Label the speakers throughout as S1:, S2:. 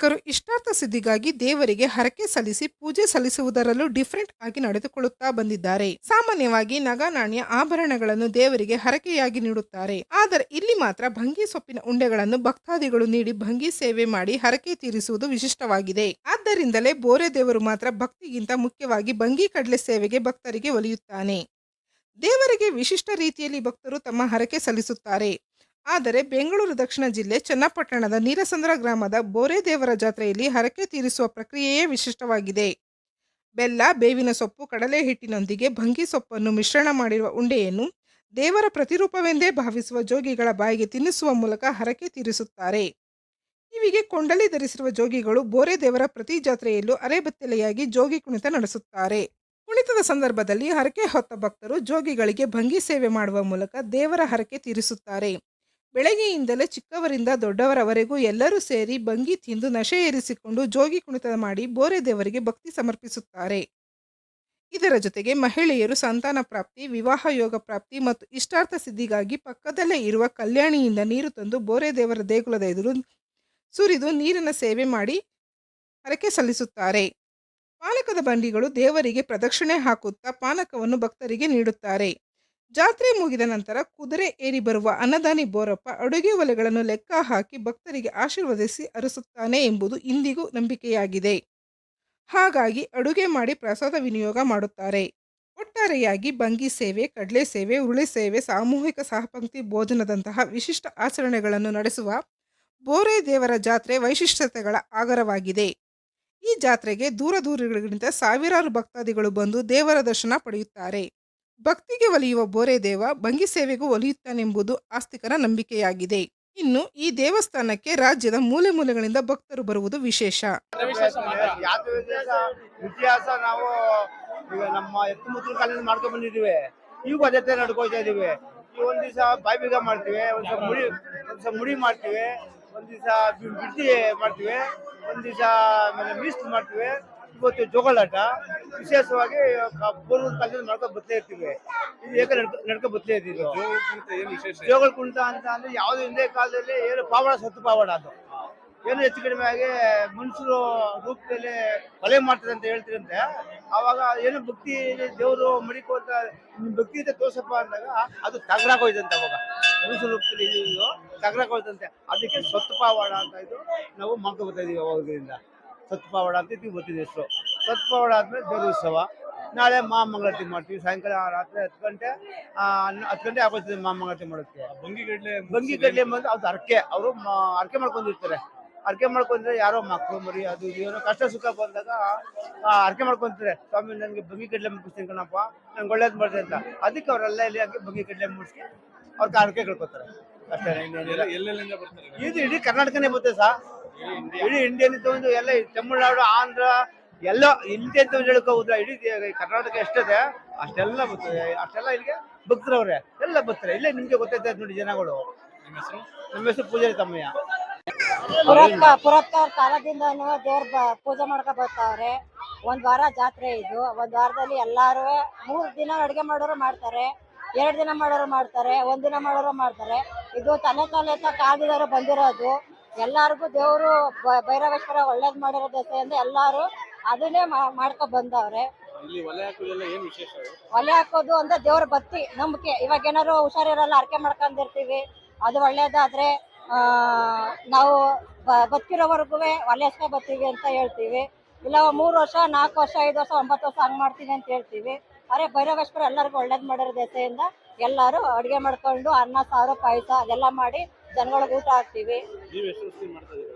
S1: ವೀಕ್ಷಕರು ಇಷ್ಟಾರ್ಥ ಸಿದ್ಧಿಗಾಗಿ ದೇವರಿಗೆ ಹರಕೆ ಸಲ್ಲಿಸಿ ಪೂಜೆ ಸಲ್ಲಿಸುವುದರಲ್ಲೂ ಡಿಫರೆಂಟ್ ಆಗಿ ನಡೆದುಕೊಳ್ಳುತ್ತಾ ಬಂದಿದ್ದಾರೆ. ಸಾಮಾನ್ಯವಾಗಿ ನಗ ನಾಣ್ಯ ಆಭರಣಗಳನ್ನು ದೇವರಿಗೆ ಹರಕೆಯಾಗಿ ನೀಡುತ್ತಾರೆ. ಆದರೆ ಇಲ್ಲಿ ಮಾತ್ರ ಭಂಗಿ ಸೊಪ್ಪಿನ ಉಂಡೆಗಳನ್ನು ಭಕ್ತಾದಿಗಳು ನೀಡಿ ಭಂಗಿ ಸೇವೆ ಮಾಡಿ ಹರಕೆ ತೀರಿಸುವುದು ವಿಶಿಷ್ಟವಾಗಿದೆ. ಆದ್ದರಿಂದಲೇ ಬೋರೆ ದೇವರು ಮಾತ್ರ ಭಕ್ತಿಗಿಂತ ಮುಖ್ಯವಾಗಿ ಭಂಗಿ ಕಡಲೆ ಸೇವೆಗೆ ಭಕ್ತರಿಗೆ ಒಲಿಯುತ್ತಾನೆ. ದೇವರಿಗೆ ವಿಶಿಷ್ಟ ರೀತಿಯಲ್ಲಿ ಭಕ್ತರು ತಮ್ಮ ಹರಕೆ ಸಲ್ಲಿಸುತ್ತಾರೆ. ಆದರೆ ಬೆಂಗಳೂರು ದಕ್ಷಿಣ ಜಿಲ್ಲೆ ಚನ್ನಪಟ್ಟಣದ ನೀಲಸಂದ್ರ ಗ್ರಾಮದ ಬೋರೆ ದೇವರ ಜಾತ್ರೆಯಲ್ಲಿ ಹರಕೆ ತೀರಿಸುವ ಪ್ರಕ್ರಿಯೆಯೇ ವಿಶಿಷ್ಟವಾಗಿದೆ. ಬೆಲ್ಲ, ಬೇವಿನ ಸೊಪ್ಪು, ಕಡಲೆ ಹಿಟ್ಟಿನೊಂದಿಗೆ ಭಂಗಿ ಸೊಪ್ಪನ್ನು ಮಿಶ್ರಣ ಮಾಡಿರುವ ಉಂಡೆಯನ್ನು ದೇವರ ಪ್ರತಿರೂಪವೆಂದೇ ಭಾವಿಸುವ ಜೋಗಿಗಳ ಬಾಯಿಗೆ ತಿನ್ನಿಸುವ ಮೂಲಕ ಹರಕೆ ತೀರಿಸುತ್ತಾರೆ. ಕಿವಿಗೆ ಕೊಂಡಲಿ ಧರಿಸಿರುವ ಜೋಗಿಗಳು ಬೋರೆ ದೇವರ ಪ್ರತಿ ಜಾತ್ರೆಯಲ್ಲೂ ಅರೆಬೆತ್ತಲೆಯಾಗಿ ಜೋಗಿ ಕುಣಿತ ನಡೆಸುತ್ತಾರೆ. ಕುಣಿತದ ಸಂದರ್ಭದಲ್ಲಿ ಹರಕೆ ಹೊತ್ತ ಭಕ್ತರು ಜೋಗಿಗಳಿಗೆ ಭಂಗಿ ಸೇವೆ ಮಾಡುವ ಮೂಲಕ ದೇವರ ಹರಕೆ ತೀರಿಸುತ್ತಾರೆ. ಬೆಳಗ್ಗೆಯಿಂದಲೇ ಚಿಕ್ಕವರಿಂದ ದೊಡ್ಡವರವರೆಗೂ ಎಲ್ಲರೂ ಸೇರಿ ಭಂಗಿ ತಿಂದು ನಶೆ ಏರಿಸಿಕೊಂಡು ಜೋಗಿ ಕುಣಿತ ಮಾಡಿ ಬೋರೆ ದೇವರಿಗೆ ಭಕ್ತಿ ಸಮರ್ಪಿಸುತ್ತಾರೆ. ಇದರ ಜೊತೆಗೆ ಮಹಿಳೆಯರು ಸಂತಾನ ಪ್ರಾಪ್ತಿ, ವಿವಾಹ ಯೋಗ ಪ್ರಾಪ್ತಿ ಮತ್ತು ಇಷ್ಟಾರ್ಥ ಸಿದ್ಧಿಗಾಗಿ ಪಕ್ಕದಲ್ಲೇ ಇರುವ ಕಲ್ಯಾಣಿಯಿಂದ ನೀರು ತಂದು ಬೋರೆ ದೇವರ ದೇಗುಲದ ಎದುರು ಸುರಿದು ನೀರಿನ ಸೇವೆ ಮಾಡಿ ಹರಕೆ ಸಲ್ಲಿಸುತ್ತಾರೆ. ಪಾನಕದ ಬಂಡಿಗಳು ದೇವರಿಗೆ ಪ್ರದಕ್ಷಿಣೆ ಹಾಕುತ್ತಾ ಪಾನಕವನ್ನು ಭಕ್ತರಿಗೆ ನೀಡುತ್ತಾರೆ. ಜಾತ್ರೆ ಮುಗಿದ ನಂತರ ಕುದುರೆ ಏರಿ ಬರುವ ಅನ್ನದಾನಿ ಬೋರಪ್ಪ ಅಡುಗೆ ಒಲೆಗಳನ್ನು ಲೆಕ್ಕ ಹಾಕಿ ಭಕ್ತರಿಗೆ ಆಶೀರ್ವದಿಸಿ ಅರಸುತ್ತಾನೆ ಎಂಬುದು ಇಂದಿಗೂ ನಂಬಿಕೆಯಾಗಿದೆ. ಹಾಗಾಗಿ ಅಡುಗೆ ಮಾಡಿ ಪ್ರಸಾದ ವಿನಿಯೋಗ ಮಾಡುತ್ತಾರೆ. ಒಟ್ಟಾರೆಯಾಗಿ ಭಂಗಿ ಸೇವೆ, ಕಡಲೆ ಸೇವೆ, ಉರುಳಿ ಸೇವೆ, ಸಾಮೂಹಿಕ ಸಹಪಂಕ್ತಿ ಭೋಜನದಂತಹ ವಿಶಿಷ್ಟ ಆಚರಣೆಗಳನ್ನು ನಡೆಸುವ ಬೋರೆ ದೇವರ ಜಾತ್ರೆ ವೈಶಿಷ್ಟ್ಯತೆಗಳ ಆಗರವಾಗಿದೆ. ಈ ಜಾತ್ರೆಗೆ ದೂರ ದೂರಗಳಿಗಿಂತ ಸಾವಿರಾರು ಭಕ್ತಾದಿಗಳು ಬಂದು ದೇವರ ದರ್ಶನ ಪಡೆಯುತ್ತಾರೆ. ಭಕ್ತಿಗೆ ಒಲಿಯುವ ಬೋರೆ ದೇವ ಭಂಗಿ ಸೇವೆಗೂ ಒಲಿಯುತ್ತಾನೆಂಬುದು ಆಸ್ತಿಕರ ನಂಬಿಕೆಯಾಗಿದೆ. ಇನ್ನು ಈ ದೇವಸ್ಥಾನಕ್ಕೆ ರಾಜ್ಯದ ಮೂಲೆ ಮೂಲೆಗಳಿಂದ ಭಕ್ತರು ಬರುವುದು ವಿಶೇಷ.
S2: ಇತಿಹಾಸ ನಾವು ಈಗ ನಮ್ಮ ಎತ್ತುಮುತ್ತಲ ಕಾಲದಿಂದ ಮಾಡ್ಕೊಂಡ್ ಬಂದಿದ್ದೀವಿ. ಈಗ ಅದೇ ತರ ನಡ್ಕೊಳ್ತಾ ಇದೀವಿ. ಒಂದ್ ದಿವಸ ಬಾಯಿಬೀಗ ಮಾಡ್ತೀವಿ, ಒಂದ್ ಮುಡಿ ಮಾಡ್ತೀವಿ, ಒಂದ್ ದಿವಸ ಬಿಡ್ತಿ ಮಾಡ್ತೀವಿ, ಒಂದ್ ದಿವಸ ಆಮೇಲೆ ಮೀಸ್ಲು ಮಾಡ್ತೀವಿ. ಇವತ್ತು ಜೋಗಳಾಟ ವಿಶೇಷವಾಗಿ ಪೂರ್ವದ ಕಾಲದಿಂದ ನಡ್ಕೊಂಡು ಬತ್ತಲೇ ಇರ್ತೀವಿ. ಇದು ಏಕ ನಡ್ಕೊಂಡು ಬತ್ತಲೇ ಇದ್ದೀವಿ. ಜೋಗಳ ಕುಣಿತ ಅಂತ ಅಂದ್ರೆ ಯಾವ್ದು ಹಿಂದೆ ಕಾಲದಲ್ಲಿ ಏನು ಪಾವಡ, ಸತ್ತು ಪಾವಡ, ಅದು ಏನು ಹೆಚ್ಚು ಕಡಿಮೆ ಆಗಿ ಮನುಷ್ಯರು ರೂಪದಲ್ಲಿ ಕೊಲೆ ಮಾಡ್ತಾರೆ ಅಂತ ಹೇಳ್ತಿರಂತೆ. ಅವಾಗ ಏನು ಭಕ್ತಿ ದೇವರು ಮಡಿಕೋತ ಭಕ್ತಿ ಇದೆ ತೋರ್ಸಪ್ಪ ಅಂದಾಗ ಅದು ತಗರಾಗೋಯ್ತಂತೆ. ಅವಾಗ ಮನುಷ್ಯ ರೂಪದಲ್ಲಿ ತಗರಾಗೋಯ್ತಂತೆ. ಅದಕ್ಕೆ ಸತ್ತು ಪಾವಡ ಅಂತ ಇದು ನಾವು ಮಾಡ್ಕೊ ಬರ್ತಾ ಇದೀವಿ. ಅವಾಗದಿಂದ ಸತ್ತು ಪಾವಡ ಅಂತ ಇದ್ದೀವಿ ಗೊತ್ತಿದೆ. ಎಷ್ಟು ಸತ್ತು ಪಾವಡ ಆದ್ಮೇಲೆ ದೇವ್ರ ಉತ್ಸವ. ನಾಳೆ ಮಹಾಮಂಗಳಾರತಿ ಮಾಡ್ತೀವಿ. ಸಾಯಂಕಾಲ ರಾತ್ರಿ 10 ಗಂಟೆ ಆಗೋಗ್ತದೆ ಮಹಾಮಂಗಳಾರತಿ ಮಾಡೋಕ್ಕೆ. ಬಂಗಿ ಗಡ್ಲೆ ಬಂದು ಅದು ಅರ್ಕೆ, ಅವರು ಅರ್ಕೆ ಮಾಡ್ಕೊಂಡಿರ್ತಾರೆ. ಅರ್ಕೆ ಮಾಡ್ಕೊಂಡ್ರೆ ಯಾರೋ ಮಕ್ಕಳು ಮರಿ ಅದು ಏನೋ ಕಷ್ಟ ಸುಖ ಬಂದಾಗ ಅರ್ಕೆ ಮಾಡ್ಕೊಂತಾರೆ. ಸ್ವಾಮಿ ನನಗೆ ಬಂಗಿ ಕಡ್ಲೆ ಮುಗಿಸ್ತೀನಿ ಕಣಪ್ಪ, ನಂಗೆ ಒಳ್ಳೇದು ಮಾಡ್ತೀನಿ ಅಂತ. ಅದಕ್ಕೆ ಅವರೆಲ್ಲ ಇಲ್ಲಿ ಹಾಕಿ ಬಂಗಿ ಕಡ್ಲೆ ಮುಗಿಸಿ ಅವ್ರಿಗೆ ಅರ್ಕೆ ಕೇಳ್ಕೊತಾರೆ ಅಷ್ಟೇ. ಇದು ಇಡೀ ಕರ್ನಾಟಕನೇ ಬರ್ತದೆ ಸರ್. ಇಡೀ ಇಂಡಿಯನ್ ತಗೊಂಡು ಎಲ್ಲ ತಮಿಳ್ನಾಡು, ಆಂಧ್ರ ಎಲ್ಲ ಇಂಡಿಯಾ ಅಂತ ಹೇಳ್ಕೊ ಹೋದ್ರೆ ಇಡೀ ಕರ್ನಾಟಕ ಎಷ್ಟಿದೆ ಅಷ್ಟೆಲ್ಲ ಬರ್ತದೆ. ಅಷ್ಟೆಲ್ಲ ಇಲ್ಲಿಗೆ ಭಕ್ತರವ್ರೆ ಎಲ್ಲ ಬರ್ತಾರೆ. ಇಲ್ಲೇ ನಿಮ್ಗೆ ಗೊತ್ತೈತೆ ನೋಡಿ ಜನಗಳು. ನಮ್ಮ ಹೆಸರು ಪೂಜಾರಿ ತಮ್ಮಯ್ಯ.
S3: ಪುರತ್ಕಾರ ಕಾಲದಿಂದನೂ ದೇವ್ರ ಪೂಜೆ ಮಾಡ್ಕೊ ಬರ್ತಾವ್ರೆ. ಒಂದ್ ವಾರ ಜಾತ್ರೆ ಇದು. ಒಂದ್ ವಾರದಲ್ಲಿ ಎಲ್ಲಾರು 3 ದಿನ ಅಡುಗೆ ಮಾಡೋರು ಮಾಡ್ತಾರೆ, 2 ದಿನ ಮಾಡೋರು ಮಾಡ್ತಾರೆ, 1 ದಿನ ಮಾಡೋರು ಮಾಡ್ತಾರೆ. ಇದು ತಲೆ ಕಾಲದಿಂದಾರು ಬಂದಿರೋದು. ಎಲ್ಲಾರ್ಗು ದೇವ್ರು ಭೈರವೇಶ್ವರ ಒಳ್ಳೇದ್ ಮಾಡಿರೋ ದೆಸೆಯಿಂದ ಎಲ್ಲಾರು ಅದನ್ನೇ ಮಾಡ್ಕೊ ಬಂದವ್ರೆ. ಒಲೆ ಹಾಕೋದು ಅಂದ್ರೆ ದೇವ್ರ ಭಕ್ತಿ ನಂಬಿಕೆ. ಇವಾಗ ಏನಾರು ಹುಷಾರಿರಲ್ಲ, ಅರ್ಕೆ ಮಾಡ್ಕೊಂಡಿರ್ತೀವಿ, ಅದು ಒಳ್ಳೇದಾದ್ರೆ ನಾವು ಬದುಕಿರೋವರೆಗೂ ಒಲೆ ಹಚ್ಕೊಂಡ್ ಬರ್ತೀವಿ ಅಂತ ಹೇಳ್ತೀವಿ. ಇಲ್ಲ 3 ವರ್ಷ, 4 ವರ್ಷ, 5 ವರ್ಷ, 9 ವರ್ಷ ಹಂಗ್ ಮಾಡ್ತೀವಿ ಅಂತ ಹೇಳ್ತೀವಿ. ಅರೆ ಭೈರವೇಶ್ವರ ಎಲ್ಲರಿಗೂ ಒಳ್ಳೇದ್ ಮಾಡಿರೋ ದೆಸೆಯಿಂದ ಎಲ್ಲಾರು ಅಡುಗೆ ಮಾಡ್ಕೊಂಡು ಅನ್ನ, ಸಾರು, ಪಾಯಸ ಅದೆಲ್ಲ ಮಾಡಿ ಜನಗಳಿಗೆ ಊಟ ಹಾಕ್ತಿವಿ.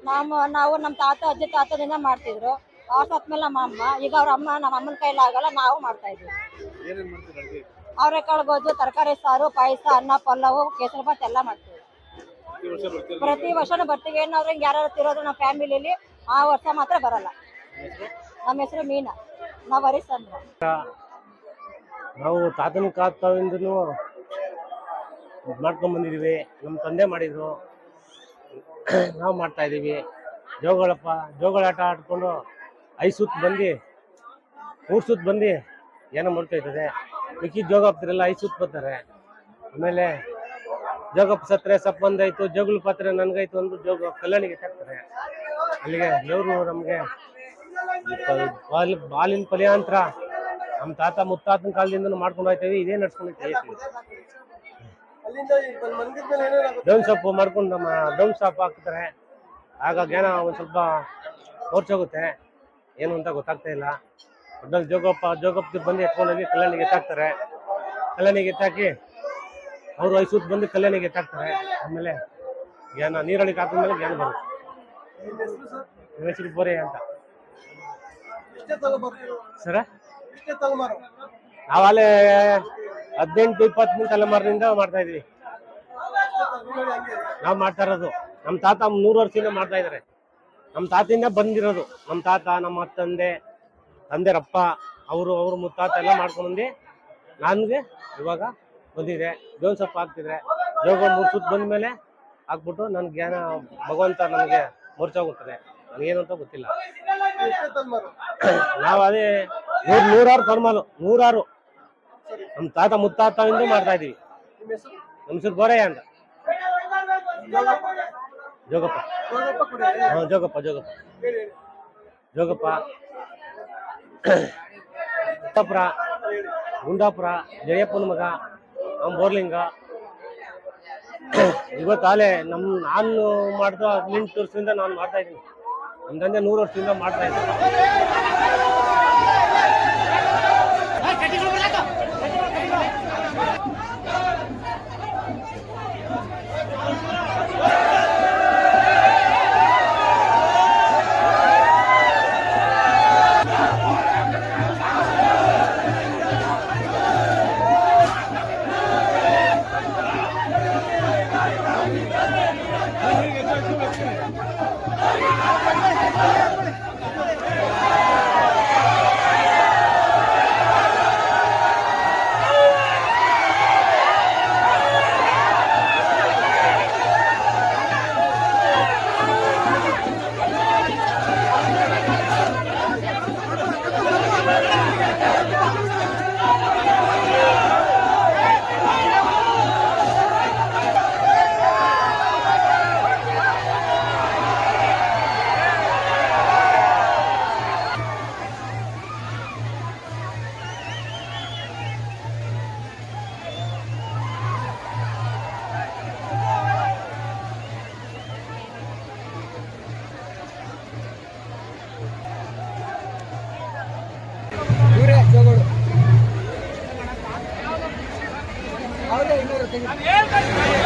S3: ನಾವು ನಮ್ಮ ತಾತ ಅಜ್ಜಿ ತಾತದಿಂದ ಮಾಡ್ತಿದ್ರು. ಆಮೇಲೆ ನಮ್ಮ ಅಮ್ಮ, ಈಗ ಅವ್ರ ಅಮ್ಮ ನಮ್ಮ ಅಮ್ಮನ ಕೈಲಿ ಆಗಲ್ಲ, ನಾವು ಮಾಡ್ತಾ ಇದೀವಿ. ಅವರೆಕಾಳು ಗೊಜ್ಜು, ತರಕಾರಿ ಸಾರು, ಪಾಯಸ, ಅನ್ನ, ಪಲ್ಲವು, ಕೇಸರಿ ಬಾತ್ ಎಲ್ಲ ಮಾಡ್ತೀವಿ. ಪ್ರತಿ ವರ್ಷನೂ ಬರ್ತೀವಿ. ಏನಾದ್ರು ಹಿಂಗೆ ಯಾರು ತಿರೋದು ನಮ್ಮ ಫ್ಯಾಮಿಲಿಲಿ ಆ ವರ್ಷ ಮಾತ್ರ ಬರಲ್ಲ. ನಮ್ಮ ಹೆಸರು ಮೀನಾ, ನಾವು ಹರಿಶ್ಚಂದ್ರ.
S4: ನಾವು ತಾತನ ಕಾಲದಿಂದನೂ ಮಾಡ್ಕೊಂಡ್ ಬಂದಿದೀವಿ. ನಮ್ಮ ತಂದೆ ಮಾಡಿದ್ರು, ನಾವು ಮಾಡ್ತಾ ಇದೀವಿ. ಜೋಗಳಾಟ ಆಡ್ಕೊಂಡು 5 ಸುತ್ತು ಬಂದು 3 ಸುತ್ತು ಬಂದು ಏನೋ ಮಾಡ್ತಾಯಿರ್ತದೆ. ಮಿಕ್ಕಿ ಜೋಗಾಪ್ತರೆಲ್ಲ 5 ಸುತ್ತು ಬರ್ತಾರೆ. ಆಮೇಲೆ ಜೋಗಪ್ಪ ಸತ್ರೆ ಸಪ್ಪಂದಾಯ್ತು, ಜೋಗುಳ ಪಾತ್ರೆ ನನಗಾಯ್ತು ಅಂದು ಜೋಗ ಕಲ್ಯಾಣಿಗೆ ಹಾಕ್ತಾರೆ. ಅಲ್ಲಿಗೆ ದೇವರು ನಮಗೆ ಬಾಲಿನ ಫಲಿಯಾಂತರ ನಮ್ಮ ತಾತ ಮುತ್ತಾತನ ಕಾಲದಿಂದ ಮಾಡ್ಕೊಂಡು ಹೋಗ್ತೇವೆ, ಇದೇ ನಡ್ಸ್ಕೊಂಡು ಬೇವಿನ ಸೊಪ್ಪು ಮಾಡ್ಕೊಂಡು ನಮ್ಮ ಬೇವಿನ ಸೊಪ್ಪು ಹಾಕ್ತಾರೆ. ಆಗ ಜ್ಞಾನ ಒಂದು ಸ್ವಲ್ಪ ಹೋಗುತ್ತೆ, ಏನು ಅಂತ ಗೊತ್ತಾಗ್ತಾ ಇಲ್ಲ. ಒಟ್ಟಲ್ಲಿ ಜೋಗಪ್ಪ ಬಂದು ಎತ್ಕೊಂಡೋಗಿ ಕಲ್ಯಾಣಿಗೆ ಎತ್ತಾಕ್ತಾರೆ. ಕಲ್ಯಾಣಿಗೆ ಎತ್ತಾಕಿ ಅವರು ಐಸೂತ್ ಬಂದು ಕಲ್ಯಾಣಿಗೆ ಎತ್ತಾಕ್ತಾರೆ. ಆಮೇಲೆ ಜ್ಞಾನ ನೀರೊಳಗೆ ಹಾಕಿದ್ಮೇಲೆ ಜ್ಞಾನ ಬರುತ್ತೆ. ಹೆಸರು ಬೋರೆ ಅಂತ ಸರ. ನಾವಲ್ಲೇ 18-20 ತಲೆಮಾರಿನಿಂದ ಮಾಡ್ತಾ ಇದೀವಿ. ನಾವು ಮಾಡ್ತಾ ಇರೋದು ನಮ್ಮ ತಾತ 100 ವರ್ಷದಿಂದ ಮಾಡ್ತಾ ಇದಾರೆ. ನಮ್ಮ ತಾತಿಂದ ಬಂದಿರೋದು. ನಮ್ಮ ತಾತ, ನಮ್ಮ ತಂದೆರಪ್ಪ, ಅವ್ರ ಮುತ್ತಾತ ಎಲ್ಲ ಮಾಡ್ಕೊಂಡ್ಬಂದು ನನ್ಗೆ ಇವಾಗ ಬಂದಿದೆ. ಬೇವಿನ ಸೊಪ್ಪು ಹಾಕ್ತಿದ್ರೆ ಯೋಗ 3 ಸುತ್ತು ಬಂದ್ಮೇಲೆ ಹಾಕ್ಬಿಟ್ಟು ನನ್ ಜ್ಞಾನ ಭಗವಂತ ನನಗೆ ಮೋರ್ಚಾಗುತ್ತದೆ. ನನಗೇನು ಅಂತ ಗೊತ್ತಿಲ್ಲ. ನಾವು ಅದೇ ನೂರಾರು ತಲೆಮಾರು, 100 ನಮ್ಮ ತಾತ ಮುತ್ತಾತವಿಂದ ಮಾಡ್ತಾ ಇದೀವಿ. ನಮ್ಮ ಹೆಸರು ಬೋರಯ್ಯ ಅಂತ. ಜೋಗಪ್ಪ. ಜೋಗಪ್ಪ ಗುಂಡಾಪುರ ಜಯಪ್ಪನ ಮಗ, ನಮ್ಮ ಬೋರ್ಲಿಂಗ. ಇವತ್ತಾಲೆ ನಾನು ಮಾಡಿದ 18 ವರ್ಷದಿಂದ ನಾನು ಮಾಡ್ತಾ ಇದ್ದೀನಿ. ನಮ್ಮ ತಂದೆ 100 ವರ್ಷದಿಂದ ಮಾಡ್ತಾ ಇದ್ದೀನಿ.
S5: ಹೌದಾ 200